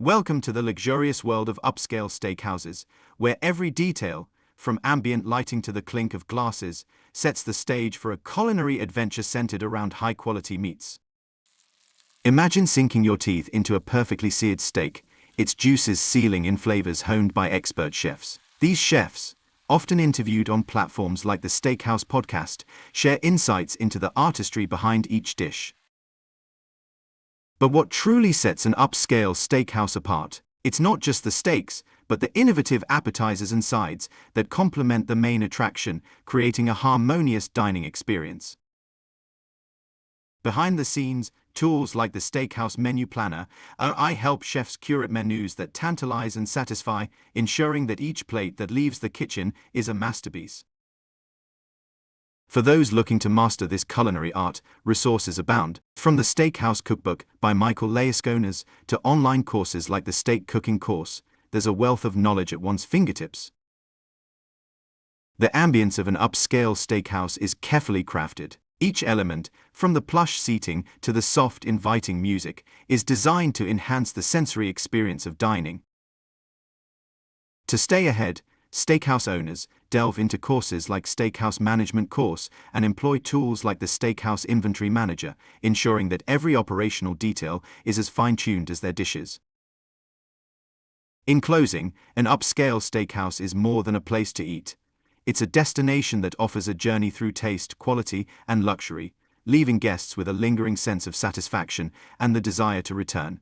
Welcome to the luxurious world of upscale steakhouses, where every detail, from ambient lighting to the clink of glasses, sets the stage for a culinary adventure centered around high-quality meats. Imagine sinking your teeth into a perfectly seared steak, its juices sealing in flavors honed by expert chefs. These chefs, often interviewed on platforms like the Steakhouse podcast, share insights into the artistry behind each dish. But what truly sets an upscale steakhouse apart, it's not just the steaks, but the innovative appetizers and sides that complement the main attraction, creating a harmonious dining experience. Behind the scenes, tools like the Steakhouse Menu Planner help chefs curate menus that tantalize and satisfy, ensuring that each plate that leaves the kitchen is a masterpiece. For those looking to master this culinary art, resources abound, from the Steakhouse Cookbook by Michael Laisconas to online courses like the Steak Cooking Course. There's a wealth of knowledge at one's fingertips. The ambience of an upscale steakhouse is carefully crafted. Each element, from the plush seating to the soft, inviting music, is designed to enhance the sensory experience of dining. To stay ahead, steakhouse owners delve into courses like Steakhouse Management Course and employ tools like the Steakhouse Inventory Manager, ensuring that every operational detail is as fine-tuned as their dishes. In closing, an upscale steakhouse is more than a place to eat. It's a destination that offers a journey through taste, quality, and luxury, leaving guests with a lingering sense of satisfaction and the desire to return.